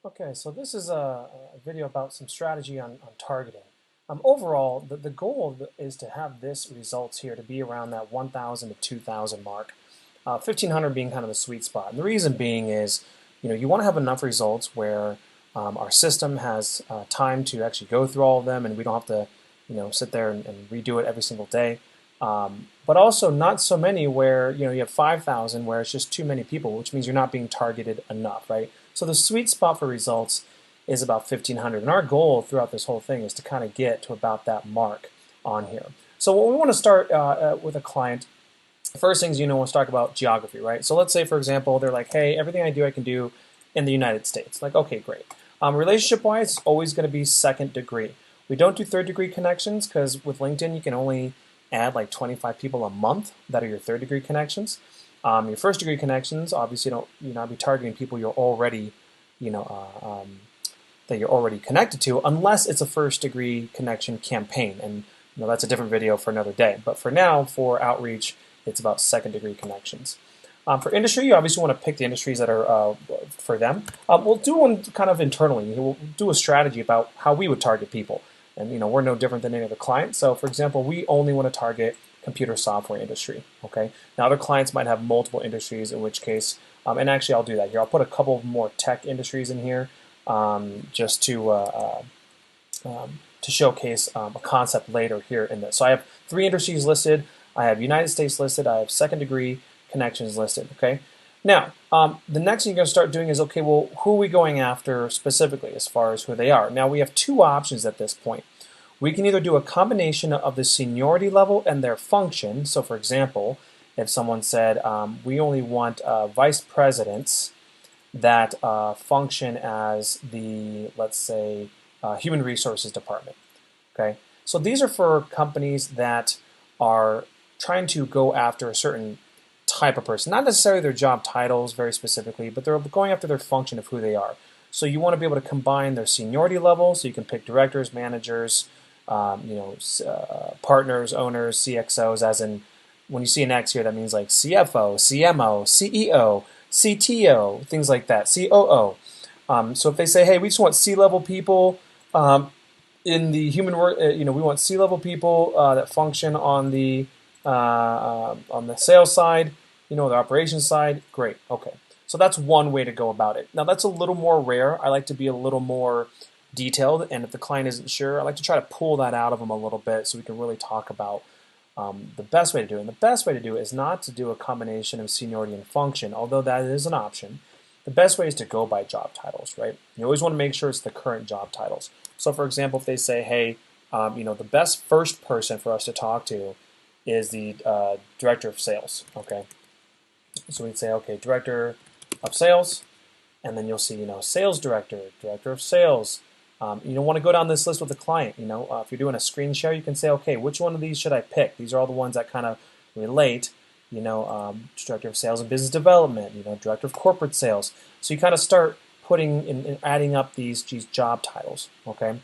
Okay, so this is a video about some strategy on targeting. Overall, the goal is to have this results here to be around that 1,000 to 2,000 mark, 1,500 being kind of the sweet spot. And the reason being is, you want to have enough results where our system has time to actually go through all of them, and we don't have to, sit there and redo it every single day. But also not so many where you have 5,000 where it's just too many people, which means you're not being targeted enough, right? So the sweet spot for results is about 1,500, and our goal throughout this whole thing is to kind of get to about that mark on here. So what we want to start with a client, the first things let's talk about geography, right? So let's say, for example, they're like, hey, everything I can do in the United States. Like, okay, great. Relationship-wise, it's always going to be second degree. We don't do third degree connections because with LinkedIn, you can only add like 25 people a month that are your third degree connections. Your first degree connections, obviously, you're not be targeting people you're already, that you're already connected to, unless it's a first degree connection campaign, and that's a different video for another day. But for now, for outreach, it's about second degree connections. For industry, you obviously want to pick the industries that are for them. We'll do one kind of internally. We'll do a strategy about how we would target people. And we're no different than any other client. So for example, we only want to target computer software industry. Okay. Now other clients might have multiple industries, in which case, and actually I'll do that here. I'll put a couple more tech industries in here just to showcase a concept later here in this. So I have 3 industries listed. I have United States listed. I have second degree connections listed. Okay. Now, the next thing you're going to start doing is, okay, well, who are we going after specifically as far as who they are? Now, we have 2 options at this point. We can either do a combination of the seniority level and their function. So, for example, if someone said, we only want vice presidents that function as the, let's say, human resources department. Okay, so these are for companies that are trying to go after a certain type of person, not necessarily their job titles very specifically, but they're going after their function of who they are. So you want to be able to combine their seniority level, so you can pick directors, managers, partners, owners, CXOs, as in when you see an X here, that means like CFO, CMO, CEO, CTO, things like that, COO. So if they say, hey, we just want C-level people in the human work, we want C-level people that function on the sales side, the operations side, great, okay. So that's one way to go about it. Now that's a little more rare. I like to be a little more detailed, and if the client isn't sure, I like to try to pull that out of them a little bit so we can really talk about the best way to do it. And the best way to do it is not to do a combination of seniority and function, although that is an option. The best way is to go by job titles, right? You always want to make sure it's the current job titles. So for example, if they say, hey, the best first person for us to talk to is the director of sales, okay? So we'd say, okay, director of sales, and then you'll see, sales director, director of sales. You don't want to go down this list with the client. If you're doing a screen share, you can say, okay, which one of these should I pick? These are all the ones that kind of relate. Director of sales and business development. Director of corporate sales. So you kind of start putting and adding up these job titles. Okay.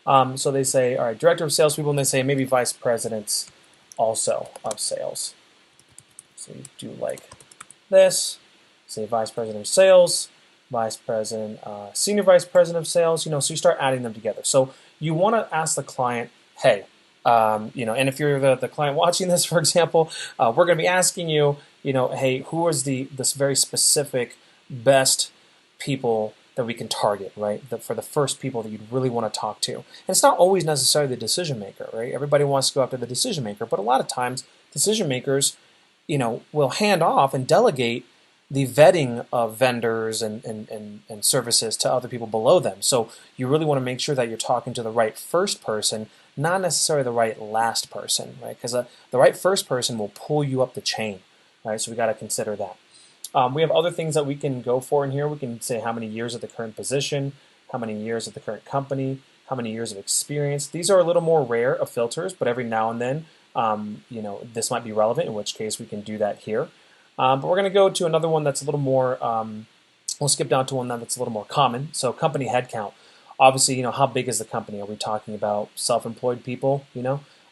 So they say, all right, director of salespeople, and they say maybe vice presidents also of sales. So you do like this. Say vice president of sales, vice president, senior vice president of sales. So you start adding them together. So you want to ask the client, hey, and if you're the client watching this, for example, we're going to be asking you, hey, who is this very specific best people that we can target, right? For the first people that you'd really want to talk to. And it's not always necessarily the decision maker, right? Everybody wants to go after the decision maker, but a lot of times decision makers, will hand off and delegate the vetting of vendors and services to other people below them. So you really want to make sure that you're talking to the right first person, not necessarily the right last person, right? Because the right first person will pull you up the chain, right? So we got to consider that. We have other things that we can go for in here. We can say how many years at the current position, how many years at the current company, how many years of experience. These are a little more rare of filters, but every now and then, this might be relevant, in which case we can do that here. But we're going to go to another one that's a little more, we'll skip down to one that's a little more common. So company headcount. Obviously, how big is the company? Are we talking about self-employed people,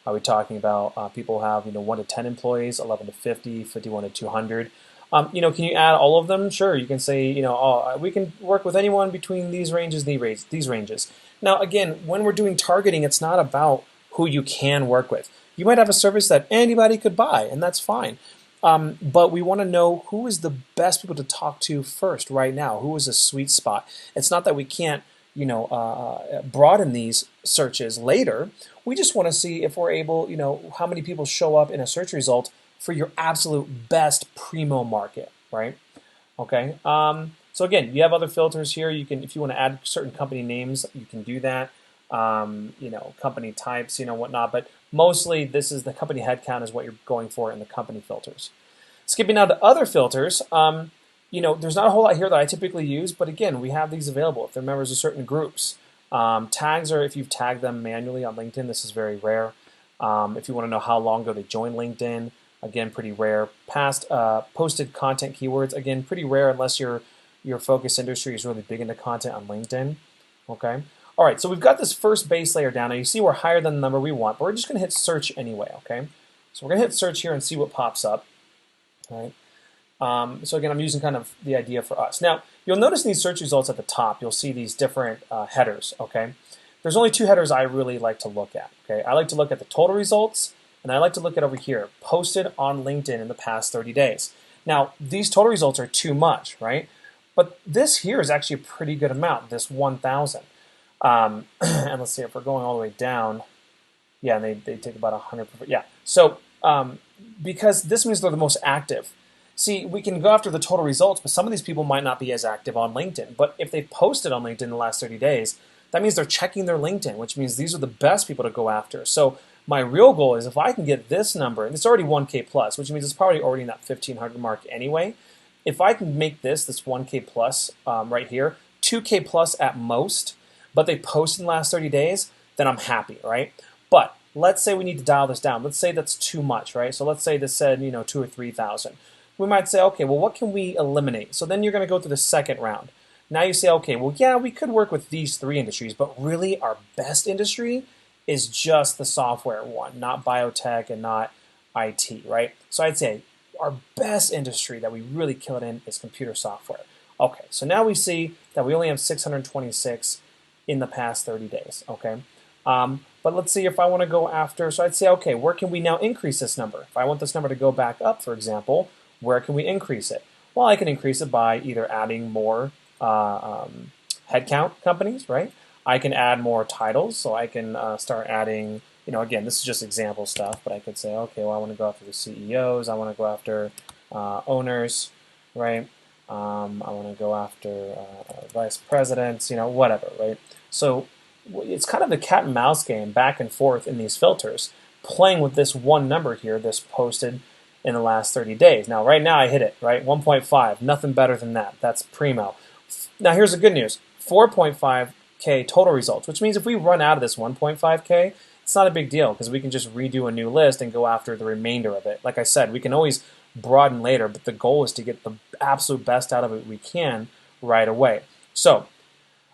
Are we talking about people who have, 1 to 10 employees, 11 to 50, 51 to 200? Can you add all of them? Sure, you can say, oh, we can work with anyone between these ranges, these ranges. Now, again, when we're doing targeting, it's not about who you can work with. You might have a service that anybody could buy, and that's fine. But we want to know who is the best people to talk to first right now. Who is a sweet spot? It's not that we can't, broaden these searches later. We just want to see if we're able, how many people show up in a search result for your absolute best primo market, right? Okay. So again, you have other filters here. You can, if you want to add certain company names, you can do that. Company types, whatnot. But mostly, this is the company headcount is what you're going for in the company filters. Skipping now to other filters, there's not a whole lot here that I typically use, but again, we have these available if they're members of certain groups. Tags are if you've tagged them manually on LinkedIn. This is very rare. If you want to know how long ago they joined LinkedIn, again, pretty rare. Past posted content keywords, again, pretty rare unless your focus industry is really big into content on LinkedIn. Okay. All right, so we've got this first base layer down. Now you see we're higher than the number we want, but we're just going to hit search anyway, okay? So we're going to hit search here and see what pops up, all right? So again, I'm using kind of the idea for us. Now, you'll notice in these search results at the top, you'll see these different headers, okay? There's only two headers I really like to look at, okay? I like to look at the total results, and I like to look at over here, posted on LinkedIn in the past 30 days. Now, these total results are too much, right? But this here is actually a pretty good amount, this 1,000. And let's see if we're going all the way down. Yeah, and they take about 100. Yeah. So because this means they're the most active. See, we can go after the total results, but some of these people might not be as active on LinkedIn. But if they posted on LinkedIn in the last 30 days, that means they're checking their LinkedIn, which means these are the best people to go after. So my real goal is if I can get this number, and it's already 1K plus, which means it's probably already in that 1,500 mark anyway. If I can make this 1K plus right here, 2K plus at most, but they posted in the last 30 days, then I'm happy, right? But let's say we need to dial this down. Let's say that's too much, right? So let's say this said, 2,000 or 3,000. We might say, okay, well, what can we eliminate? So then you're going to go through the second round. Now you say, okay, well, yeah, we could work with these three industries, but really our best industry is just the software one, not biotech and not IT, right? So I'd say our best industry that we really kill it in is computer software. Okay, so now we see that we only have 626 in the past 30 days, okay? But let's see if I want to go after, so I'd say, okay, where can we now increase this number? If I want this number to go back up, for example, where can we increase it? Well, I can increase it by either adding more headcount companies, right? I can add more titles, so I can start adding, again, this is just example stuff, but I could say, okay, well, I want to go after the CEOs, I want to go after owners, right? I want to go after vice presidents, whatever, right? So it's kind of a cat and mouse game back and forth in these filters, playing with this one number here, this posted in the last 30 days. Now, right now I hit it, right? 1.5, nothing better than that. That's primo. Now, here's the good news. 4.5K total results, which means if we run out of this 1.5K, it's not a big deal because we can just redo a new list and go after the remainder of it. Like I said, we can always broaden later, but the goal is to get the absolute best out of it we can right away. So,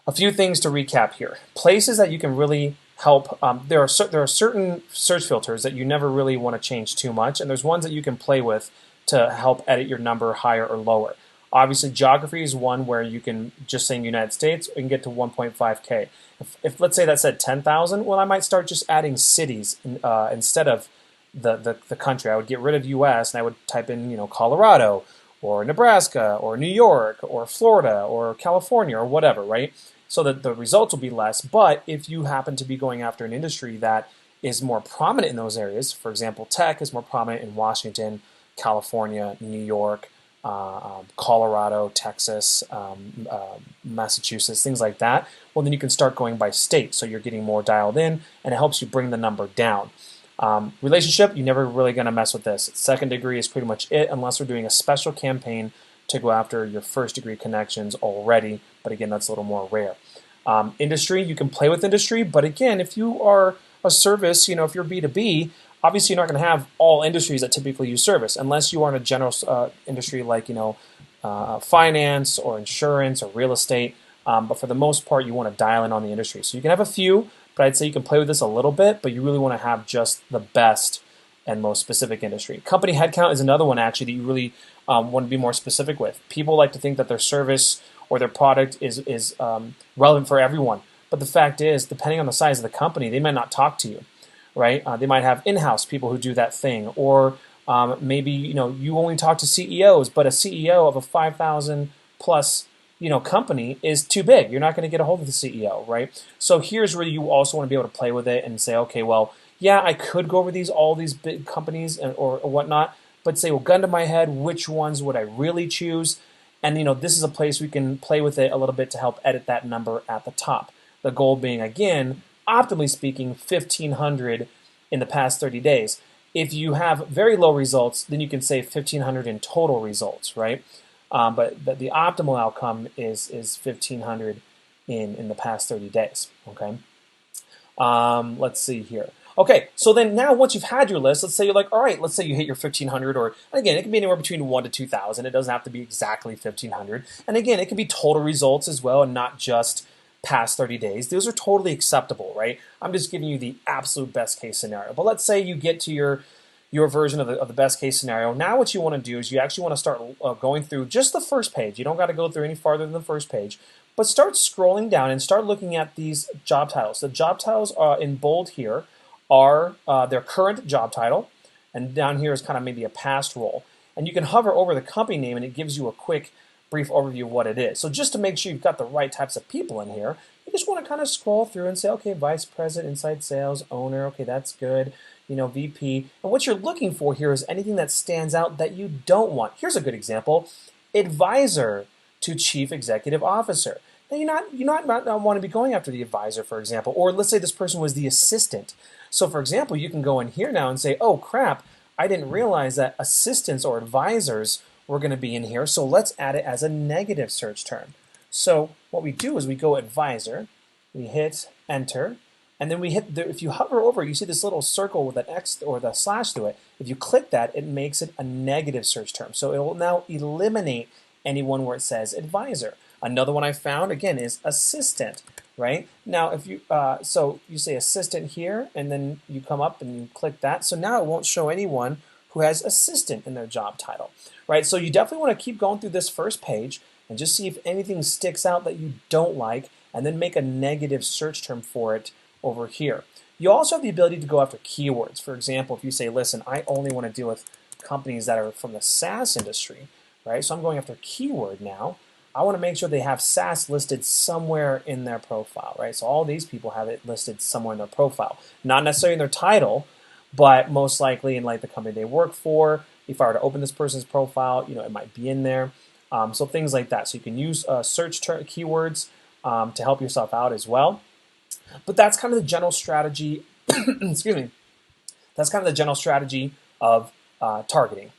a few things to recap here. Places that you can really help. There are certain search filters that you never really want to change too much, and there's ones that you can play with to help edit your number higher or lower. Obviously, geography is one where you can just say United States and get to 1.5K. If let's say that said 10,000, well, I might start just adding cities instead of the country. I would get rid of U.S. and I would type in Colorado or Nebraska or New York or Florida or California or whatever, right? So that the results will be less. But if you happen to be going after an industry that is more prominent in those areas, for example, tech is more prominent in Washington, California, New York, Colorado, Texas, Massachusetts, things like that, well, then you can start going by state. So you're getting more dialed in, and it helps you bring the number down. Relationship, you're never really going to mess with this. Second degree is pretty much it, unless we're doing a special campaign to go after your first degree connections already. But again, that's a little more rare. Industry, you can play with industry, but again, if you are a service, if you're B2B, obviously you're not going to have all industries that typically use service, unless you are in a general industry like finance or insurance or real estate. But for the most part, you want to dial in on the industry. So you can have a few, but I'd say you can play with this a little bit, but you really want to have just the best and most specific industry. Company headcount is another one actually that you really want to be more specific with. People like to think that their service or their product is relevant for everyone, but the fact is, depending on the size of the company, they might not talk to you, right? They might have in-house people who do that thing, or maybe you only talk to CEOs, but a CEO of a 5,000 plus company is too big. You're not going to get a hold of the CEO, right? So here's where you also want to be able to play with it and say, okay, well, yeah, I could go over all these big companies or whatnot, but say, well, gun to my head, which ones would I really choose? And this is a place we can play with it a little bit to help edit that number at the top. The goal being, again, optimally speaking, 1,500 in the past 30 days. If you have very low results, then you can say 1,500 in total results, right? But the optimal outcome is 1,500 in the past 30 days. Okay. Let's see here. Okay, so then now once you've had your list, let's say you're like, all right, let's say you hit your 1,500, or again, it can be anywhere between 1 to 2,000. It doesn't have to be exactly 1,500. And again, it can be total results as well, and not just past 30 days. Those are totally acceptable, right? I'm just giving you the absolute best case scenario. But let's say you get to your version of the best case scenario. Now what you want to do is you actually want to start going through just the first page. You don't got to go through any farther than the first page, but start scrolling down and start looking at these job titles. The job titles in bold here are their current job title, and down here is kind of maybe a past role. And you can hover over the company name and it gives you a quick brief overview of what it is. So just to make sure you've got the right types of people in here, you just want to kind of scroll through and say, okay, vice president, inside sales, owner, okay, that's good, VP. And what you're looking for here is anything that stands out that you don't want. Here's a good example: advisor to chief executive officer. Now you're not want to be going after the advisor, for example, or let's say this person was the assistant. So for example, you can go in here now and say, oh crap, I didn't realize that assistants or advisors were going to be in here, so let's add it as a negative search term. So what we do is we go advisor, we hit enter, and then we hit, if you hover over, you see this little circle with an X or the slash through it. If you click that, it makes it a negative search term. So it will now eliminate anyone where it says advisor. Another one I found, again, is assistant, right? Now, if you, so you say assistant here, and then you come up and you click that. So now it won't show anyone who has assistant in their job title, right? So you definitely want to keep going through this first page and just see if anything sticks out that you don't like, and then make a negative search term for it over here. You also have the ability to go after keywords. For example, if you say, listen, I only want to deal with companies that are from the SaaS industry, right? So I'm going after keyword now. I want to make sure they have SaaS listed somewhere in their profile, right? So all these people have it listed somewhere in their profile. Not necessarily in their title, but most likely in like the company they work for. If I were to open this person's profile, it might be in there. So things like that. So you can use search keywords to help yourself out as well. But that's kind of the general strategy. Excuse me. That's kind of the general strategy of targeting.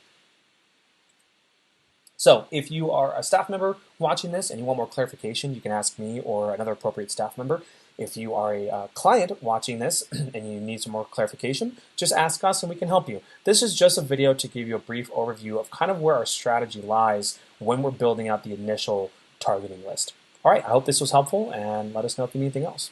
So if you are a staff member watching this and you want more clarification, you can ask me or another appropriate staff member. If you are a client watching this and you need some more clarification, just ask us and we can help you. This is just a video to give you a brief overview of kind of where our strategy lies when we're building out the initial targeting list. All right, I hope this was helpful, and let us know if you need anything else.